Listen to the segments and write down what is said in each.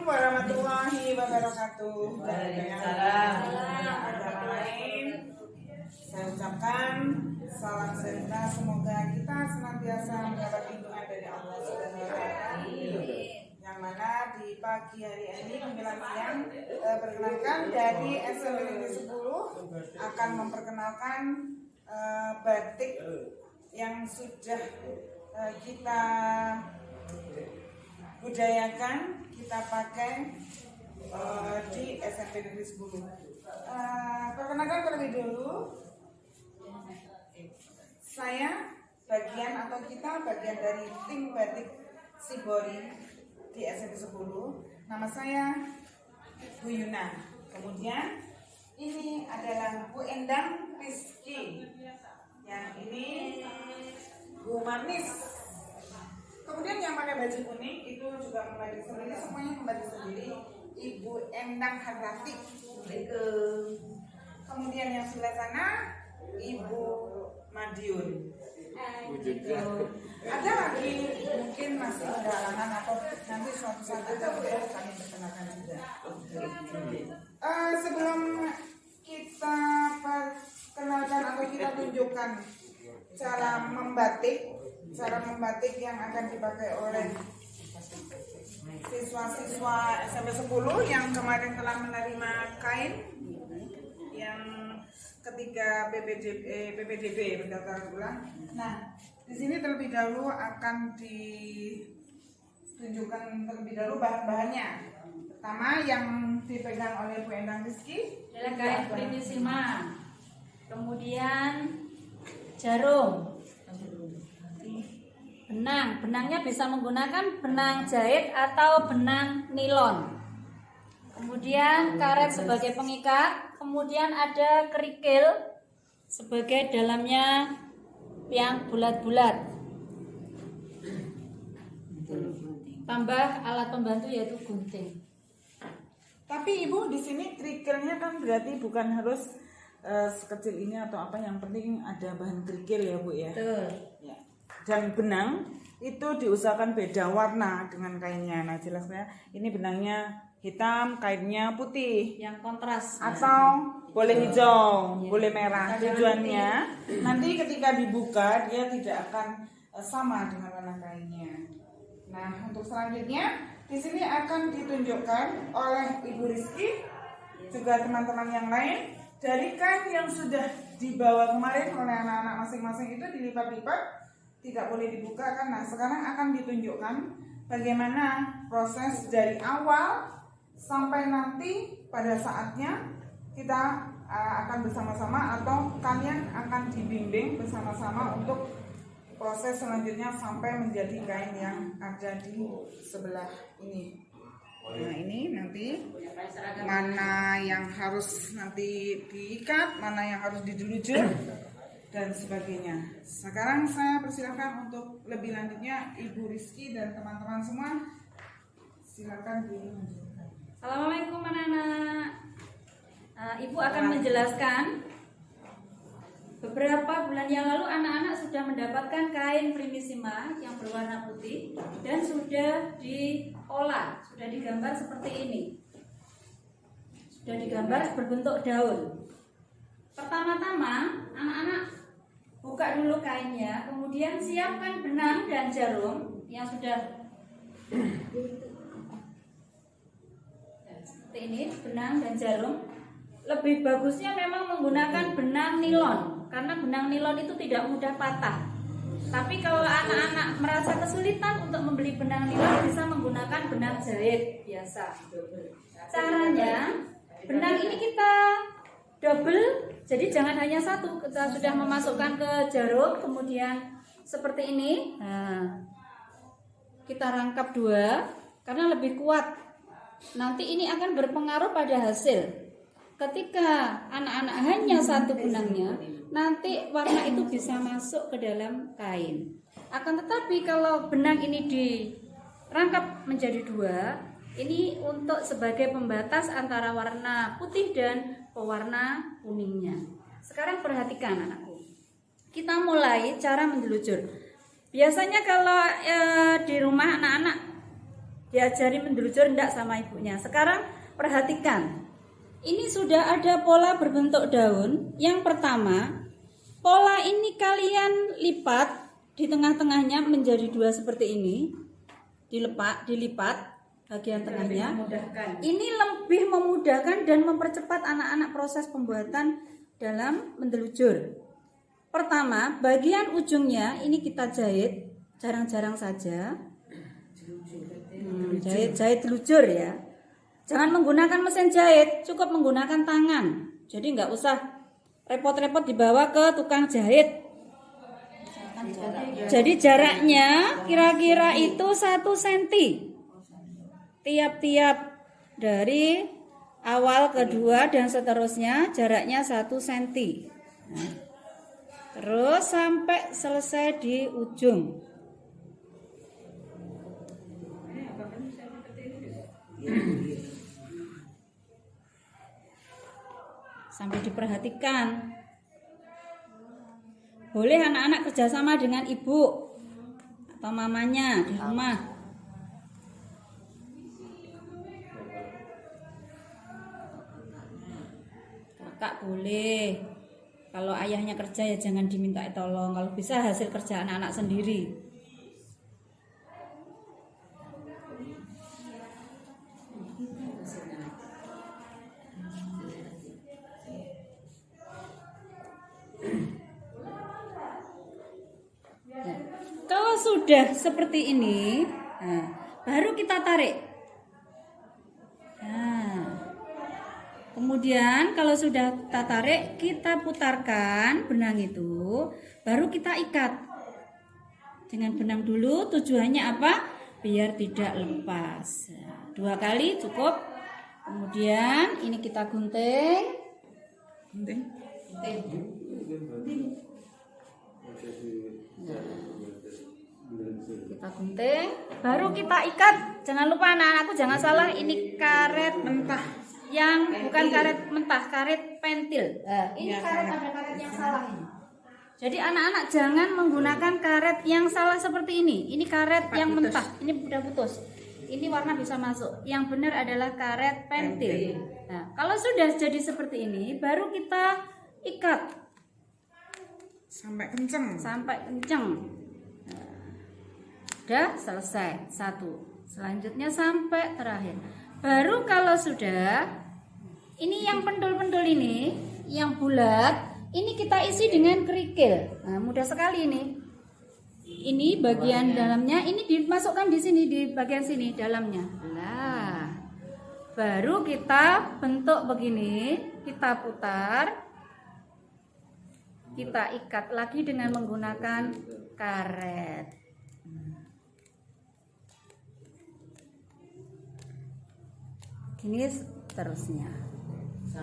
warahmatullahi wabarakatuh. Waalaikumsalam. Agama lain, saya ucapkan salam sejahtera. Semoga kita senantiasa mendapat lindungan dari Allah Subhanahu wa Ta'ala. Yang mana di pagi hari ini menjelang siang, perkenalkan dari SMP Negeri 10 akan memperkenalkan batik yang sudah kita budayakan, kita pakai di SMP Negeri 10. Perkenalkan terlebih dulu, saya bagian atau kita bagian dari tim batik Sibori di SMP 10. Nama saya Bu Yuna. Kemudian ini adalah Bu Endang Rizky. Yang ini Bu Manis. Kemudian yang pakai baju kuning itu juga membatik sendiri, semuanya membatik sendiri. Ibu Endang Harati. Kemudian yang sebelah sana Ibu Madiun. Ada lagi mungkin masih ada halangan atau nanti suatu saat aja boleh kami perkenalkan juga. Sebelum kita perkenalkan atau kita tunjukkan cara membatik yang akan dipakai oleh siswa-siswa SMP 10 yang kemarin telah menerima kain yang ketiga PPDB pendaftaran ulang. Nah, di sini terlebih dahulu akan ditunjukkan terlebih dahulu bahan-bahannya. Pertama yang dipegang oleh Bu Endang Rizky adalah kain primisima, kemudian jarum, benangnya bisa menggunakan benang jahit atau benang nilon, kemudian karet sebagai pengikat, kemudian ada kerikil sebagai dalamnya yang bulat-bulat, tambah alat pembantu yaitu gunting. Tapi Ibu di sini kerikilnya kan berarti bukan harus sekecil ini atau apa, yang penting ada bahan kerikil ya Bu ya. Betul. Ya. Dan benang itu diusahakan beda warna dengan kainnya. Nah jelasnya ini benangnya hitam, kainnya putih. Yang kontras. Atau boleh hijau, Ya. boleh merah. Tujuannya nanti ketika dibuka dia tidak akan sama dengan warna kainnya. Nah untuk selanjutnya di sini akan ditunjukkan oleh Ibu Rizky juga teman-teman yang lain dari kain yang sudah dibawa kemarin oleh anak-anak masing-masing itu dilipat-lipat, tidak boleh dibuka kan. Nah sekarang akan ditunjukkan bagaimana proses dari awal sampai nanti pada saatnya kita akan bersama-sama atau kalian akan dibimbing bersama-sama untuk proses selanjutnya sampai menjadi kain yang ada di sebelah ini. Nah ini nanti mana yang harus nanti diikat, mana yang harus dijelujur dan sebagainya. Sekarang saya persilakan untuk lebih lanjutnya Ibu Rizky dan teman-teman semua, silakan dilanjutkan. Assalamualaikum anak-anak. Ibu akan menjelaskan beberapa bulan yang lalu anak-anak sudah mendapatkan kain primisima yang berwarna putih dan sudah diolah, sudah digambar seperti ini. Sudah digambar berbentuk daun. Pertama-tama anak-anak buka dulu kainnya, kemudian siapkan benang dan jarum yang sudah seperti ini, benang dan jarum. Lebih bagusnya memang menggunakan benang nilon, karena benang nilon itu tidak mudah patah. Tapi kalau anak-anak merasa kesulitan untuk membeli benang nilon, bisa menggunakan benang jahit biasa. Caranya, benang ini kita double, jadi jangan hanya satu. Kita sudah memasukkan ke jarum, kemudian seperti ini. Nah, kita rangkap dua, karena lebih kuat. Nanti ini akan berpengaruh pada hasil. Ketika anak-anak hanya satu benangnya, nanti warna itu bisa masuk ke dalam kain. Akan tetapi kalau benang ini dirangkap menjadi dua, ini untuk sebagai pembatas antara warna putih dan pewarna kuningnya. Sekarang perhatikan anakku. Kita mulai cara menjelujur. Biasanya kalau di rumah anak-anak diajari mendelujur enggak sama ibunya. Sekarang perhatikan. Ini sudah ada pola berbentuk daun. Yang pertama, pola ini kalian lipat di tengah-tengahnya menjadi 2 seperti ini. Dilipat bagian tengahnya. Ini lebih memudahkan dan mempercepat anak-anak proses pembuatan dalam mendelujur. Pertama, bagian ujungnya ini kita jahit, jarang-jarang saja. Jahit telujur ya. Jangan menggunakan mesin jahit, cukup menggunakan tangan. Jadi nggak usah repot-repot dibawa ke tukang jahit. Jadi jaraknya kira-kira itu 1 cm. Tiap-tiap dari awal kedua dan seterusnya jaraknya 1 cm. Nah, terus sampai selesai di ujung. Sampai diperhatikan. Boleh anak-anak kerjasama dengan ibu atau mamanya di rumah. Kakak boleh. Kalau ayahnya kerja ya jangan diminta tolong. Kalau bisa hasil kerja anak-anak sendiri. Kalau sudah seperti ini, nah, baru kita tarik. Nah, kemudian kalau sudah kita tarik, kita putarkan benang itu, baru kita ikat. Dengan benang dulu, tujuannya apa? Biar tidak lepas. Nah, 2 kali cukup. Kemudian ini kita gunting. Gunting. Kita gunting, baru kita ikat. Jangan lupa anak-anakku, jangan salah, ini karet mentah. Yang bukan karet mentah, karet pentil. Ini karet, ada karet yang salah ini. Jadi anak-anak jangan menggunakan karet yang salah seperti ini. Ini karet yang mentah, ini udah putus. Ini warna bisa masuk. Yang benar adalah karet pentil. Nah, kalau sudah jadi seperti ini, baru kita ikat sampai kenceng. Udah selesai 1. Selanjutnya sampai terakhir. Baru kalau sudah, ini yang pendul-pendul ini, yang bulat, ini kita isi dengan kerikil. Nah, mudah sekali ini. Ini bagian dalamnya, ini dimasukkan di sini, di bagian sini dalamnya. Nah, baru kita bentuk begini, kita putar, kita ikat lagi dengan menggunakan karet. Ini seterusnya.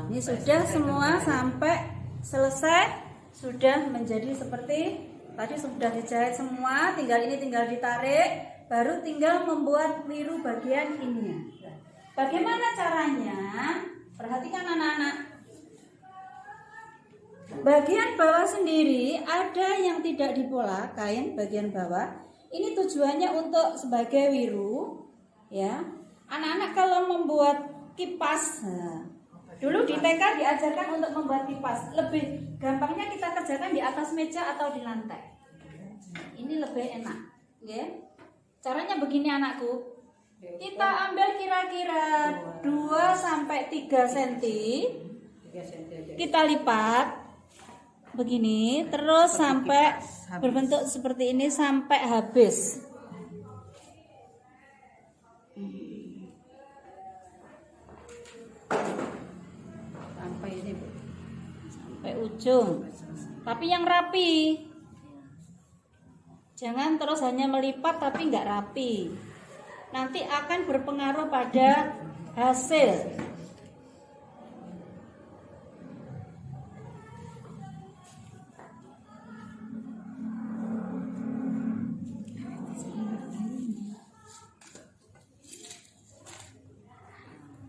Ini sudah semua sampai selesai, sudah menjadi seperti tadi, sudah dijahit semua, tinggal ini tinggal ditarik, baru tinggal membuat wiru bagian ini. Bagaimana caranya? Perhatikan anak-anak. Bagian bawah sendiri ada yang tidak dipola, kain bagian bawah. Ini tujuannya untuk sebagai wiru, ya. Anak-anak kalau membuat kipas, dulu di TK diajarkan untuk membuat kipas. Lebih gampangnya kita kerjakan di atas meja atau di lantai. Ini lebih enak, ya. Caranya begini anakku. Kita ambil kira-kira 2-3 cm. Kita lipat begini, terus sampai berbentuk seperti ini sampai habis. Sampai ini, Bu. Sampai ujung. Tapi yang rapi. Jangan terus hanya melipat tapi nggak rapi. Nanti akan berpengaruh pada hasil.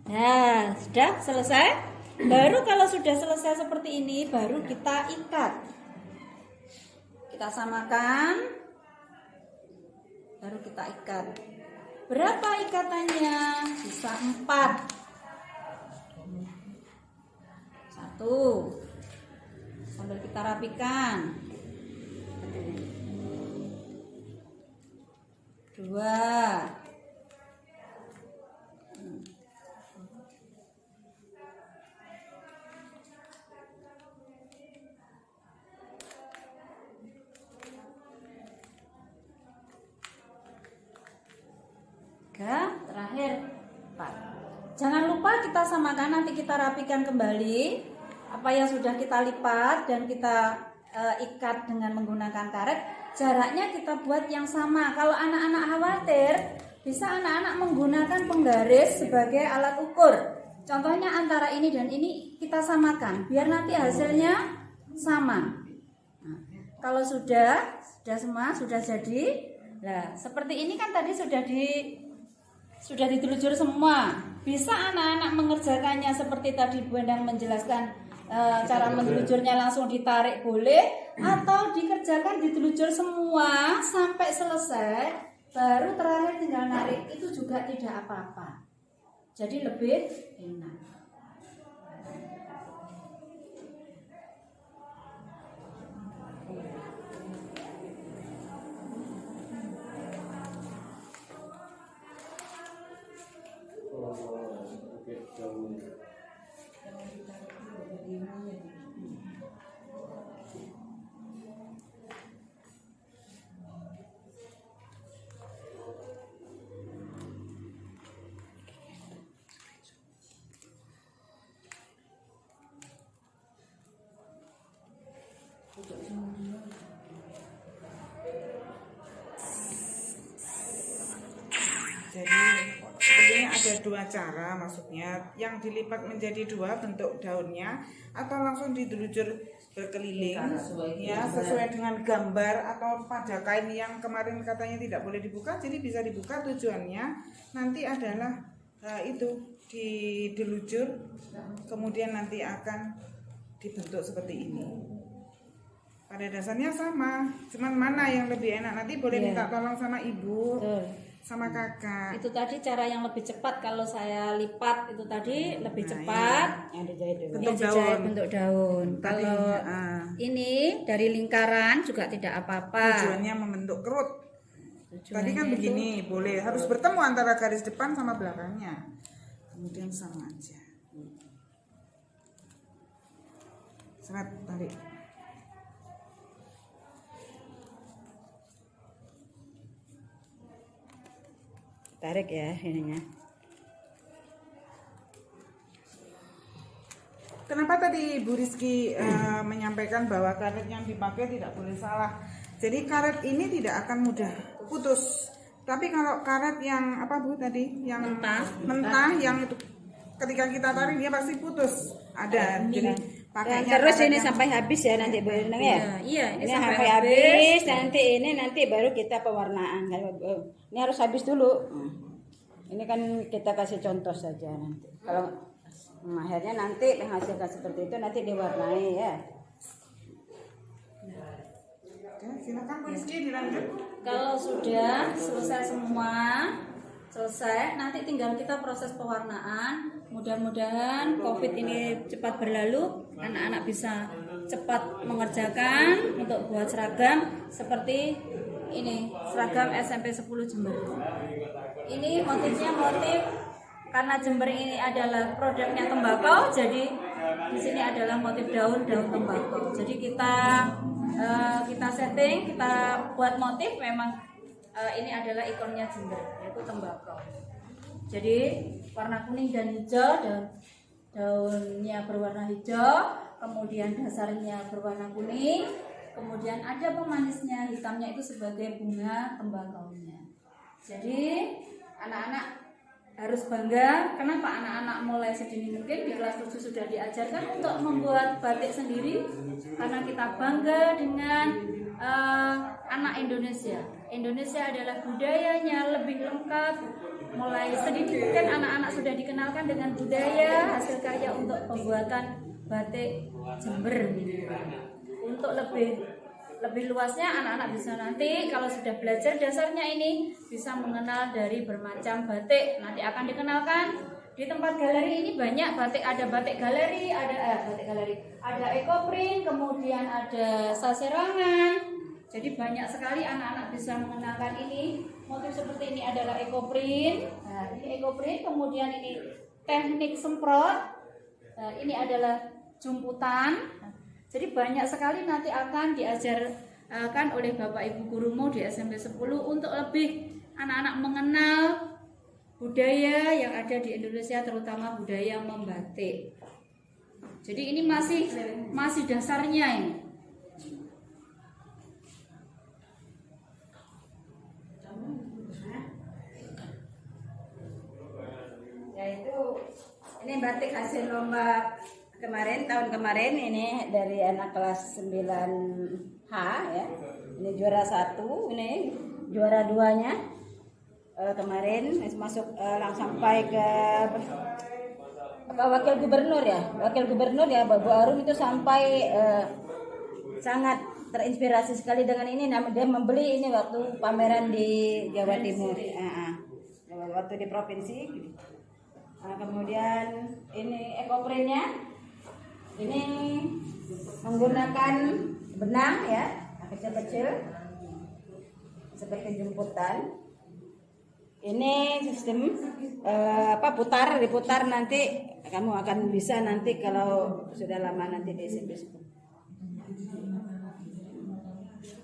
Nah, sudah selesai. Baru kalau sudah selesai seperti ini, baru kita ikat. Kita samakan. Baru kita ikat. Berapa ikatannya? Bisa 4. 1. Sambil kita rapikan. 2. 3, terakhir 4. Jangan lupa kita samakan, nanti kita rapikan kembali apa yang sudah kita lipat dan kita ikat dengan menggunakan karet. Jaraknya kita buat yang sama. Kalau anak-anak khawatir, bisa anak-anak menggunakan penggaris sebagai alat ukur. Contohnya antara ini dan ini kita samakan biar nanti hasilnya sama. Nah, kalau sudah semua, sudah jadi. Nah, seperti ini kan tadi sudah ditelujur semua. Bisa anak-anak mengerjakannya seperti tadi Bu Endang menjelaskan, cara mentelujurnya langsung ditarik boleh, atau dikerjakan ditelujur semua sampai selesai, baru terakhir tinggal narik, itu juga tidak apa-apa. Jadi lebih enak. Jadi sebenarnya ada 2 cara, maksudnya yang dilipat menjadi 2 bentuk daunnya, atau langsung ditelujur berkeliling ya sesuai dengan gambar, atau pada kain yang kemarin katanya tidak boleh dibuka, jadi bisa dibuka. Tujuannya nanti adalah itu didelujur, kemudian nanti akan dibentuk seperti ini. Pada dasarnya sama, cuman mana yang lebih enak nanti boleh minta tolong sama ibu. Sama kakak. Itu tadi cara yang lebih cepat. Kalau saya lipat itu tadi lebih cepat. Yang dijahit Bentuk daun. Kalau ini dari lingkaran juga tidak apa-apa. Tujuannya membentuk kerut. Tadi kan begini, boleh harus bertemu antara garis depan sama belakangnya. Kemudian sama aja. Seret, tarik. tarik ya ininya. Kenapa tadi Bu Rizky menyampaikan bahwa karet yang dipakai tidak boleh salah? Jadi karet ini tidak akan mudah putus. Tapi kalau karet yang apa Bu tadi? Yang mentah yang itu ketika kita tarik dia pasti putus. Ada. Jadi pakainya Terus ini yang sampai habis ya nanti Bu Endang ya. Iya, Ini sampai habis nanti baru kita pewarnaan. Ini harus habis dulu. Ini kan kita kasih contoh saja nanti. Kalau akhirnya nanti menghasilkan seperti itu nanti diwarnai ya. Oke, silakan Bu Rizky dilanjut. Kalau sudah selesai semua, nanti tinggal kita proses pewarnaan. Mudah-mudahan COVID ini cepat berlalu, anak-anak bisa cepat mengerjakan untuk buat seragam seperti ini, seragam SMP 10 Jember. Ini motifnya motif karena Jember ini adalah produknya tembakau, jadi di sini adalah motif daun tembakau. Jadi kita setting, kita buat motif memang ini adalah ikonnya Jember, yaitu tembakau. Jadi warna kuning dan hijau, daunnya berwarna hijau, kemudian dasarnya berwarna kuning, kemudian ada pemanisnya, hitamnya itu sebagai bunga tembakaunya. Jadi anak-anak harus bangga. Kenapa anak-anak mulai sedini mungkin di kelas 7 sudah diajarkan untuk membuat batik sendiri? Karena kita bangga dengan anak Indonesia. Indonesia adalah budayanya lebih lengkap. Mulai sedini mungkin anak-anak sudah dikenalkan dengan budaya hasil karya untuk pembuatan batik Jember. Untuk lebih lebih luasnya anak-anak bisa nanti kalau sudah belajar dasarnya ini bisa mengenal dari bermacam batik. Nanti akan dikenalkan di tempat galeri ini banyak batik, ada batik galeri, ada ekoprint, kemudian ada saserangan. Jadi banyak sekali anak-anak bisa mengenalkan ini. Motif seperti ini adalah ekoprint. Nah, ini ekoprint, kemudian ini teknik semprot. Nah, ini adalah jumputan. Jadi banyak sekali nanti akan diajarkan oleh Bapak Ibu gurumu di SMP 10 untuk lebih anak-anak mengenal budaya yang ada di Indonesia, terutama budaya membatik. Jadi ini masih dasarnya ini. Yaitu ini batik hasil lomba tahun kemarin ini dari anak kelas 9H ya. Ini juara 1, ini juara 2-nya. Kemarin masuk langsung sampai ke wakil gubernur ya Bu Arum itu sampai sangat terinspirasi sekali dengan ini. Dia membeli ini waktu pameran di Jawa Timur, waktu di provinsi. Kemudian ini ekoprintnya ini menggunakan benang ya kecil-kecil seperti jemputan. Ini sistem diputar nanti kamu akan bisa nanti kalau sudah lama nanti di SMP.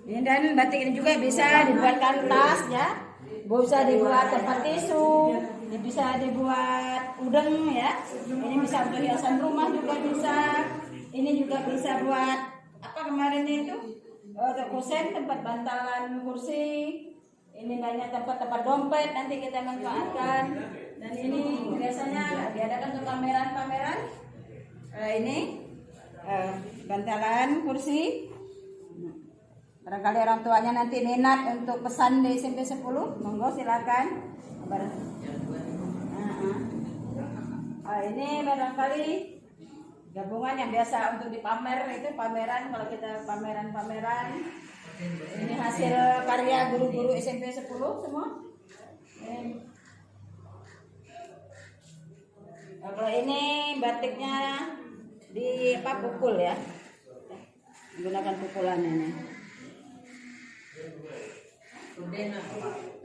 Ini dan batik ini juga bisa dibuatkan tas ya, bisa dibuat tempat tisu, bisa dibuat udeng ya. Ini bisa untuk hiasan rumah juga bisa. Ini juga bisa buat apa kemarin itu kusen, tempat bantalan kursi. Ini banyak tempat-tempat dompet nanti kita manfaatkan. Dan ini biasanya diadakan untuk pameran-pameran. Ini bantalan kursi. Barangkali orang tuanya nanti minat untuk pesan di SMP 10, monggo silakan. Ini barangkali gabungan yang biasa untuk dipamer itu pameran. Kalau kita pameran-pameran, ini hasil karya guru-guru SMP 10 semua. Kalau ini batiknya di pukul ya, menggunakan pukulan ini.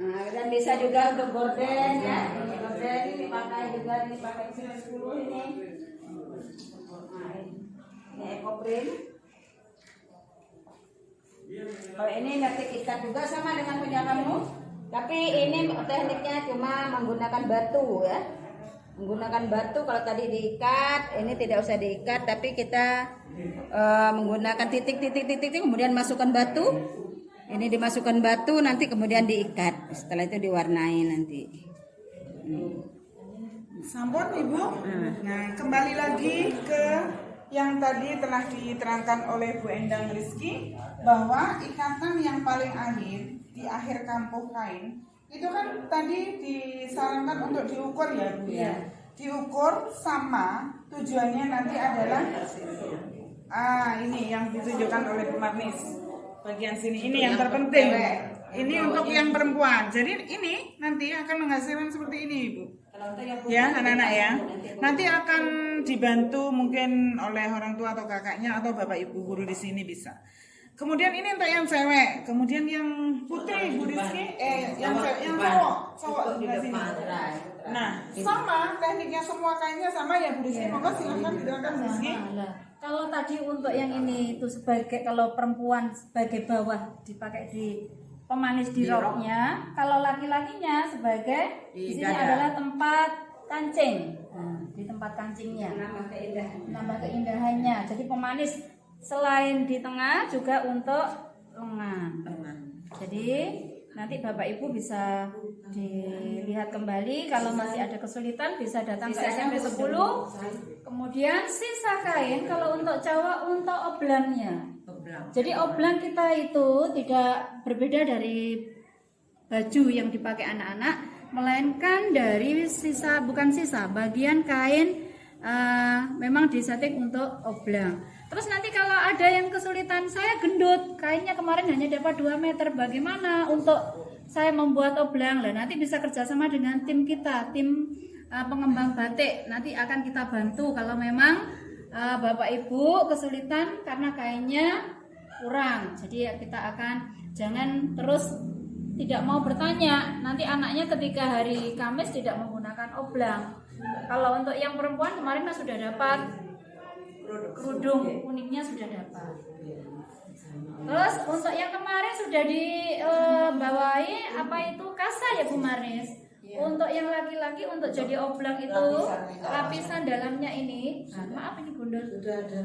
Dan bisa juga untuk gorden ya, ini gorden dipakai juga, ini pakai SMP 10 ini. Ini ekoprint. Kalau ini batik ikat juga sama dengan punya kamu, tapi ini tekniknya cuma menggunakan batu ya. Menggunakan batu, kalau tadi diikat, ini tidak usah diikat, tapi kita menggunakan titik kemudian masukkan batu. Ini dimasukkan batu, nanti kemudian diikat. Setelah itu diwarnai nanti. Sampun Ibu. Nah, kembali lagi ke yang tadi telah diterangkan oleh Bu Endang Rizky, bahwa ikatan yang paling akhir di akhir kampuh kain itu kan tadi disarankan untuk diukur ya Bu ya. Diukur sama, tujuannya nanti adalah ini yang ditunjukkan oleh Bu Marnis. Bagian sini ini yang terpenting. Ini untuk yang perempuan. Jadi ini nanti akan menghasilkan seperti ini Ibu. Ya anak-anak ya. Nanti akan dibantu mungkin oleh orang tua atau kakaknya atau bapak ibu guru di sini bisa. Kemudian ini untuk yang cewek. Kemudian yang putri Bu Rizky, yang cowok di sini. Nah sama tekniknya semua kayaknya sama ya Bu Rizky. Monggo silakan silakan Bu Rizky. Kalau tadi untuk yang ini itu sebagai, kalau perempuan sebagai bawah dipakai di pemanis di roknya, kalau laki-lakinya sebagai di sini adalah tempat kancing. Di tempat kancingnya nambah keindahannya. Jadi pemanis selain di tengah juga untuk lengan. Jadi nanti Bapak Ibu bisa dilihat kembali, kalau masih ada kesulitan bisa datang ke SMP 10. Kemudian sisa kain kalau untuk cowok untuk oblangnya. Jadi oblang kita itu tidak berbeda dari baju yang dipakai anak-anak, melainkan dari bagian kain memang disetting untuk oblang. Terus nanti kalau ada yang kesulitan, saya gendut, kainnya kemarin hanya dapat 2 meter, bagaimana untuk saya membuat oblang? Lah nanti bisa kerjasama dengan tim kita, tim pengembang batik. Nanti akan kita bantu kalau memang Bapak Ibu kesulitan karena kainnya kurang. Jadi kita akan jangan terus tidak mau bertanya. Nanti anaknya ketika hari Kamis tidak menggunakan oblang. Kalau untuk yang perempuan kemarin sudah dapat kerudung kuningnya sudah dapat. Terus untuk yang kemarin sudah dibawahi apa itu kasa ya Bu Maris. Untuk yang laki-laki untuk jadi oblang itu lapisan dalamnya ini, maaf ini bundel sudah ada.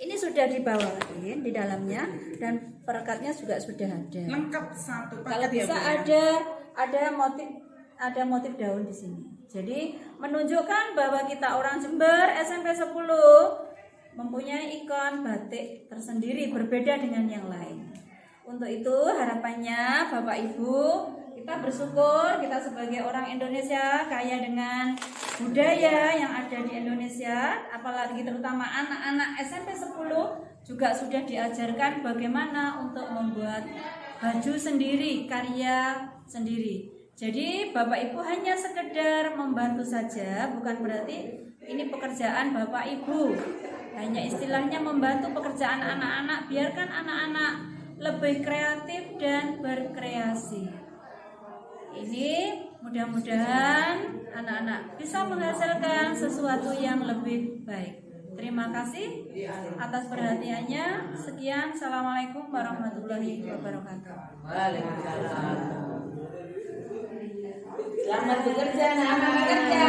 Ini sudah dibawain di dalamnya dan perekatnya juga sudah ada. Lengkap satu paket. Kalau bisa ada motif daun di sini. Jadi menunjukkan bahwa kita orang Jember SMP 10 mempunyai ikon batik tersendiri berbeda dengan yang lain. Untuk itu harapannya Bapak Ibu kita bersyukur kita sebagai orang Indonesia kaya dengan budaya yang ada di Indonesia, apalagi terutama anak-anak SMP 10 juga sudah diajarkan bagaimana untuk membuat baju sendiri, karya sendiri. Jadi Bapak Ibu hanya sekedar membantu saja, bukan berarti ini pekerjaan Bapak Ibu. Hanya istilahnya membantu pekerjaan anak-anak, biarkan anak-anak lebih kreatif dan berkreasi. Ini mudah-mudahan anak-anak bisa menghasilkan sesuatu yang lebih baik. Terima kasih atas perhatiannya. Sekian, assalamualaikum warahmatullahi wabarakatuh. Waalaikumsalam. Selamat bekerja, selamat bekerja.